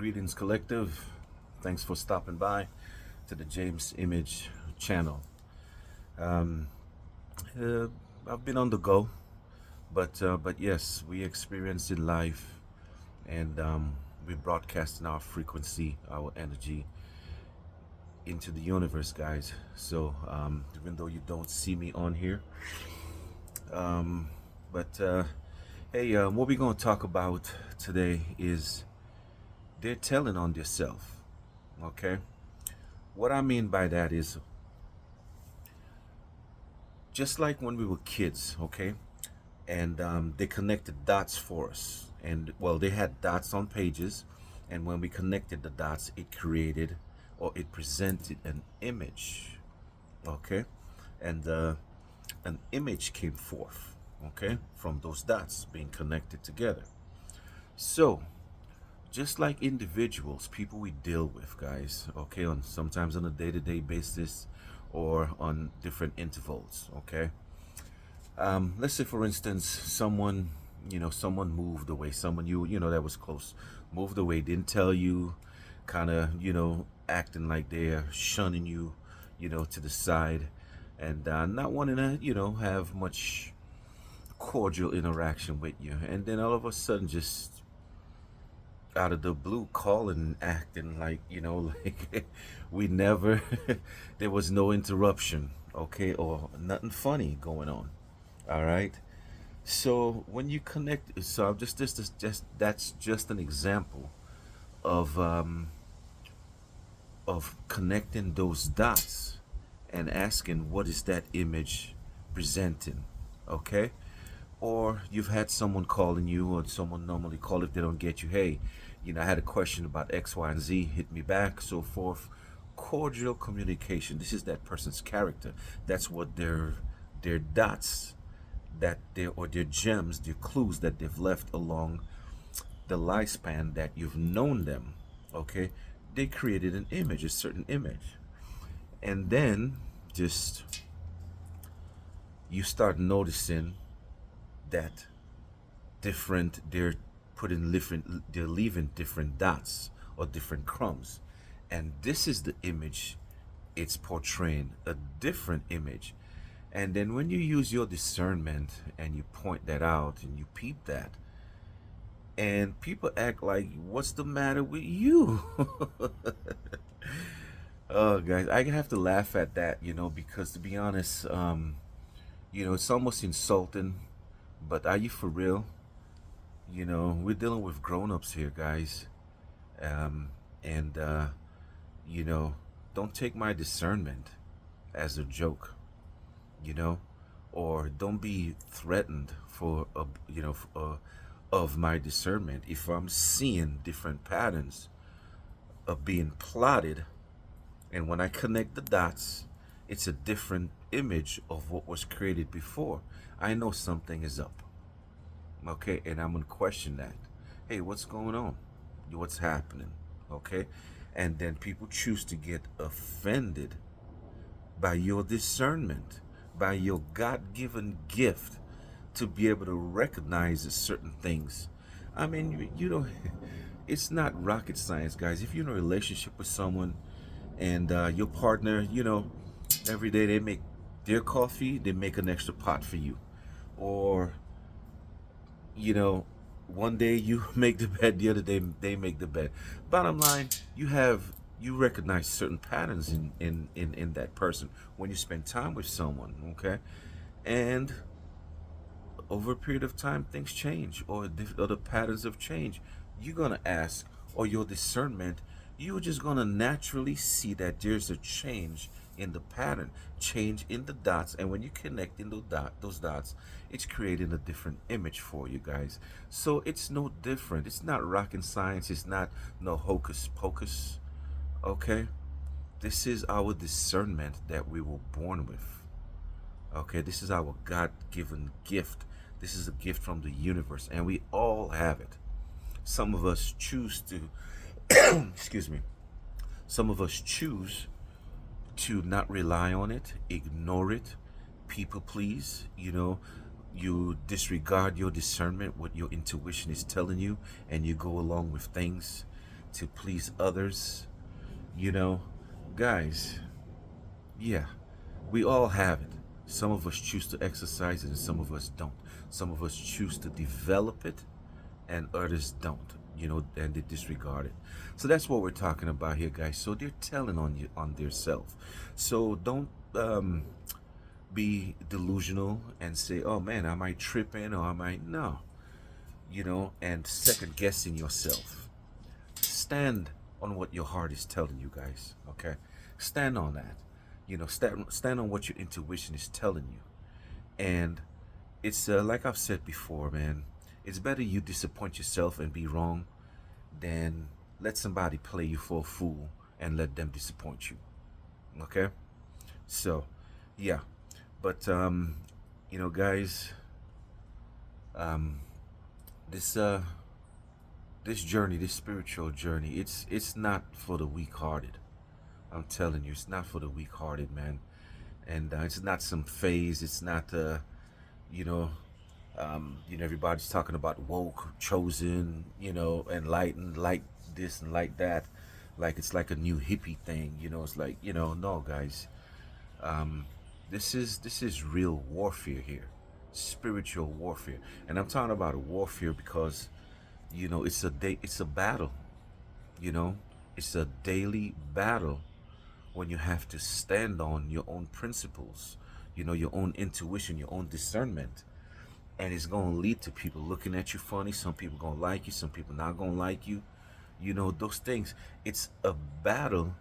Greetings, collective. Thanks for stopping by to the James Image channel. Um, uh, I've been on the go, but yes, we experienced in life, and we broadcasting our frequency, our energy into the universe, guys. So even though you don't see me on here, um, but hey, what we're gonna talk about today is they're telling on themselves. Okay, what I mean by that is just like when we were kids, okay? And they connected dots for us. And well, they had dots on pages. And when we connected the dots, it created or it presented an image, okay? And an image came forth, okay, from those dots being connected together. So, just like individuals, people we deal with, guys, okay, on sometimes on a day-to-day basis or on different intervals, okay? Let's say, for instance, someone moved away, someone you know that was close, moved away, didn't tell you, kind of, acting like they're shunning you, to the side, and not wanting to, have much cordial interaction with you, and then all of a sudden, just out of the blue, calling and acting like, like we never, there was no interruption, okay, or nothing funny going on. All right. So when you connect, so I'm just that's just an example of connecting those dots and asking what is that image presenting, okay? Or you've had someone calling you, or someone normally call if they don't get you. Hey, I had a question about X, Y, and Z. Hit me back, so forth. Cordial communication. This is that person's character. That's what their dots that they or their gems, their clues that they've left along the lifespan that you've known them. Okay, they created an image, a certain image, and then just you start noticing that they're putting different, they're leaving different dots or different crumbs, and this is the image it's portraying, a different image. And then when you use your discernment and you point that out and you peep that, and people act like, what's the matter with you? Oh, guys, I have to laugh at that, because to be honest, it's almost insulting. But are you for real? We're dealing with grown-ups here, guys. And you know, don't take my discernment as a joke, you know, or don't be threatened for of my discernment. If I'm seeing different patterns of being plotted, and when I connect the dots, it's a different image of what was created before. I know something is up. Okay, and I'm gonna question that. Hey, what's going on? What's happening? Okay, and then people choose to get offended by your discernment, by your God-given gift to be able to recognize certain things. I mean, you know, it's not rocket science, guys. If you're in a relationship with someone and your partner, every day they make their coffee, they make an extra pot for you, or you know, one day you make the bed, the other day they make the bed. Bottom line, you recognize certain patterns in that person when you spend time with someone, okay? And over a period of time, things change, or the patterns have changed. You're gonna ask, or your discernment, you're just gonna naturally see that there's a change in the pattern, change in the dots, and when you connect in those dots, it's creating a different image for you guys. So it's no different. It's not rocket science. It's not no hocus pocus. Okay, this is our discernment that we were born with. Okay, this is our God given gift. This is a gift from the universe, and we all have it. Some of us choose to, excuse me, some of us choose to not rely on it, ignore it, people please, you disregard your discernment, what your intuition is telling you, and you go along with things to please others, you know, guys, yeah, we all have it. Some of us choose to exercise it and some of us don't. Some of us choose to develop it and others don't, and they disregard it. So that's what we're talking about here, guys. So they're telling on you on their self. So don't be delusional and say, oh man, am I tripping or am I no, and second guessing yourself. Stand on what your heart is telling you, guys. Okay, stand on that. Stand on what your intuition is telling you. And it's like I've said before, man. It's better you disappoint yourself and be wrong than let somebody play you for a fool and let them disappoint you. Okay, so yeah, but guys, um, this this journey, this spiritual journey, it's not for the weak-hearted. I'm telling you, it's not for the weak-hearted, man. And it's not some phase. It's not you know, everybody's talking about woke, chosen, enlightened, like this and like that, like it's like a new hippie thing. It's like, no, guys. Um, this is real warfare here, spiritual warfare, and I'm talking about a warfare because it's a battle. You know, it's a daily battle when you have to stand on your own principles, your own intuition, your own discernment. And it's going to lead to people looking at you funny. Some people going to like you, some people not going to like you. Those things. It's a battle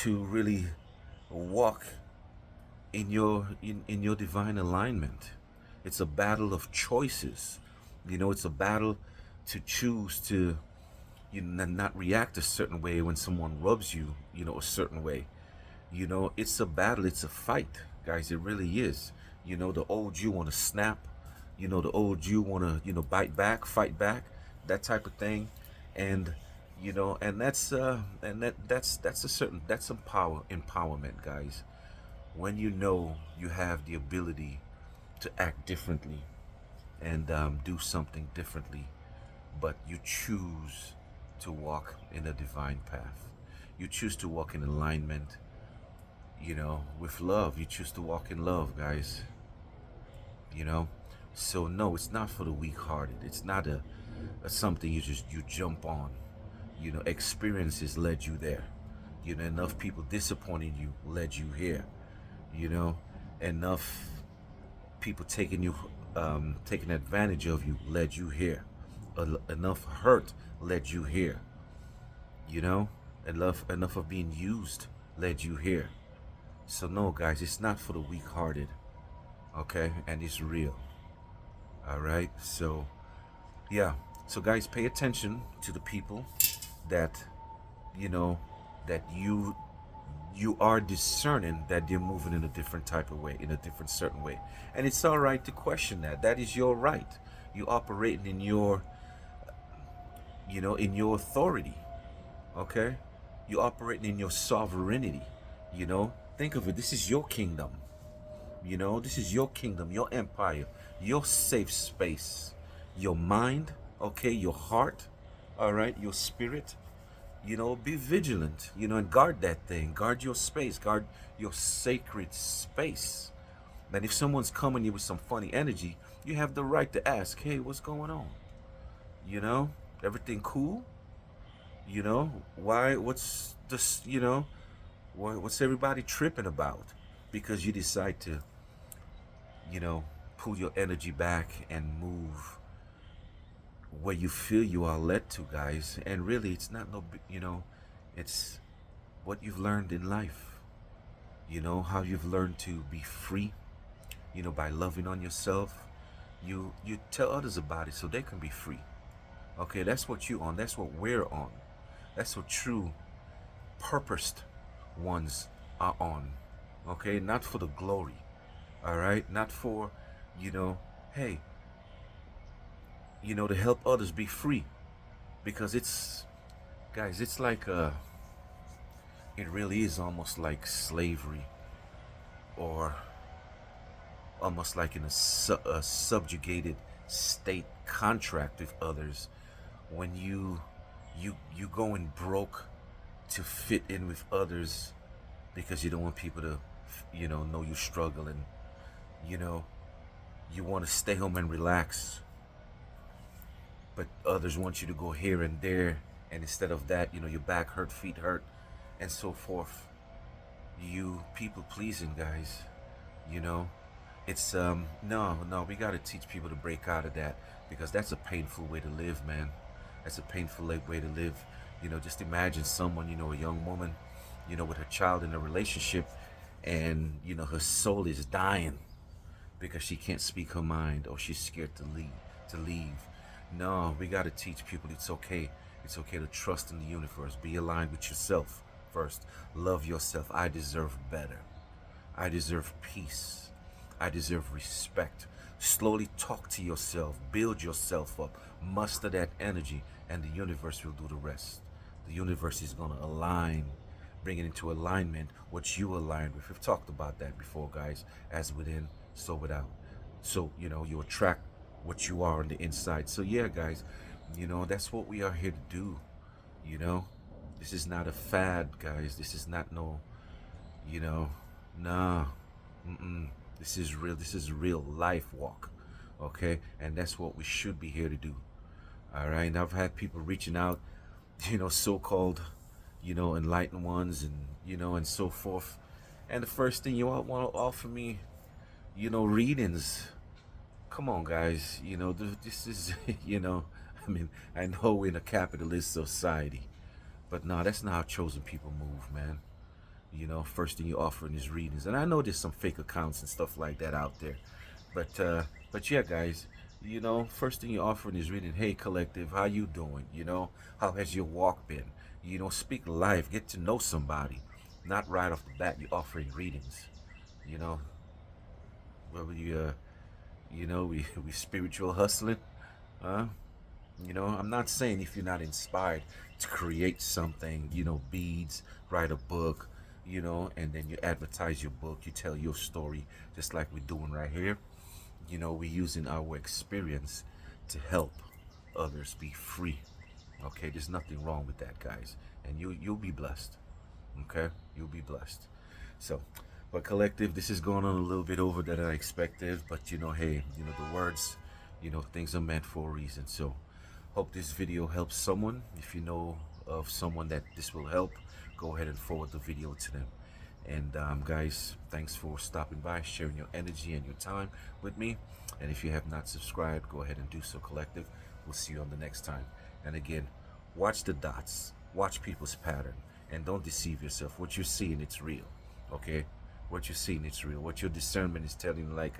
to really walk in your divine alignment. It's a battle of choices. It's a battle to choose to not react a certain way when someone rubs you, a certain way. It's a battle, it's a fight, guys. It really is. The old you want to snap. The old you want to, bite back, fight back, that type of thing. And, and that's a certain, that's some empowerment, guys. When you have the ability to act differently and do something differently, but you choose to walk in a divine path. You choose to walk in alignment, with love. You choose to walk in love, guys. You know, so no, it's not for the weak-hearted. It's not a something you jump on. Experiences led you there. Enough people disappointing you led you here. You know, enough people taking advantage of you led you here. Enough hurt led you here. You know, enough of being used led you here. So no, guys, it's not for the weak-hearted. Okay, and it's real. All right. So yeah. So guys, pay attention to the people that you know that you are discerning that they're moving in a different type of way, in a different certain way. And it's all right to question that. That is your right. You operating in your, in your authority. Okay? You operating in your sovereignty. Think of it. This is your kingdom. This is your kingdom, your empire, your safe space, your mind, okay, your heart, all right, your spirit. Be vigilant, and guard that thing. Guard your space, guard your sacred space. And if someone's coming you with some funny energy, you have the right to ask, hey, what's going on? You know, everything cool? Why, what's this, what's everybody tripping about? Because you decide to, pull your energy back and move where you feel you are led to, guys. And really, it's not no, it's what you've learned in life. How you've learned to be free. By loving on yourself. You tell others about it so they can be free. Okay, that's what you on. That's what we're on. That's what true purposed ones are on. Okay, not for the glory. All right, not for, hey, to help others be free, because it's, guys, it's like it really is almost like slavery, or almost like in a subjugated state contract with others when you You going broke to fit in with others because you don't want people to, know you're struggling. You know, you want to stay home and relax, but others want you to go here and there, and instead of that, your back hurt, feet hurt, and so forth. You people pleasing guys, you know. It's no, we got to teach people to break out of that, because that's a painful way to live, man. That's a painful way to live. Just imagine someone, a young woman, with her child in a relationship, and her soul is dying because she can't speak her mind, or she's scared to leave. No, we got to teach people it's okay. It's okay to trust in the universe. Be aligned with yourself first. Love yourself. I deserve better. I deserve peace. I deserve respect. Slowly talk to yourself. Build yourself up. Muster that energy, and the universe will do the rest. The universe is going to align, bring it into alignment what you align with. We've talked about that before, guys. As within, so without. So, you attract what you are on the inside. So, yeah, guys, that's what we are here to do. You know, this is not a fad, guys. This is not no, you know, nah. Mm-mm. This is real. This is real life walk. Okay. And that's what we should be here to do. All right. And I've had people reaching out, so called, enlightened ones, and, and so forth. And the first thing you all want to offer me, readings. Come on, guys. This is, I mean, I know we're in a capitalist society, but no, that's not how chosen people move, man. First thing you're offering is readings, and I know there's some fake accounts and stuff like that out there, but yeah, guys, first thing you're offering is reading. Hey, collective, how you doing? How has your walk been? Speak life, get to know somebody, not right off the bat. You're offering readings, you know, whether we spiritual hustling, huh? I'm not saying if you're not inspired to create something, beads, write a book, and then you advertise your book, you tell your story, just like we're doing right here. We're using our experience to help others be free. Okay, there's nothing wrong with that, guys, and you'll be blessed. Okay, you'll be blessed. So, but collective, this is going on a little bit over than I expected, but hey, the words, things are meant for a reason. So, hope this video helps someone. If you know of someone that this will help, go ahead and forward the video to them. And guys, thanks for stopping by, sharing your energy and your time with me. And if you have not subscribed, go ahead and do so, collective. We'll see you on the next time. And again, watch the dots, watch people's pattern, and don't deceive yourself. What you're seeing, it's real. Okay? What you're seeing, it's real. What your discernment is telling you, like,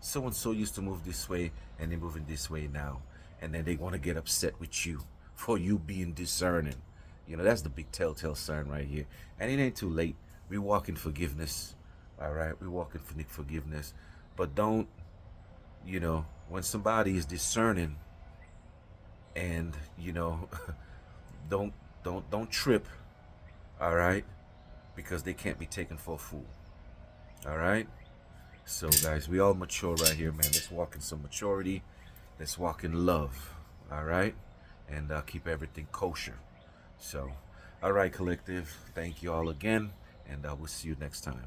so and so used to move this way, and they're moving this way now. And then they want to get upset with you for you being discerning. That's the big telltale sign right here. And it ain't too late. We walk in forgiveness. All right, we walk in forgiveness. But don't, when somebody is discerning, and don't trip. All right, because they can't be taken for a fool. All right. So guys, we all mature right here, man. Let's walk in some maturity. Let's walk in love. All right, and keep everything kosher. So, all right, collective. Thank you all again, and we'll see you next time.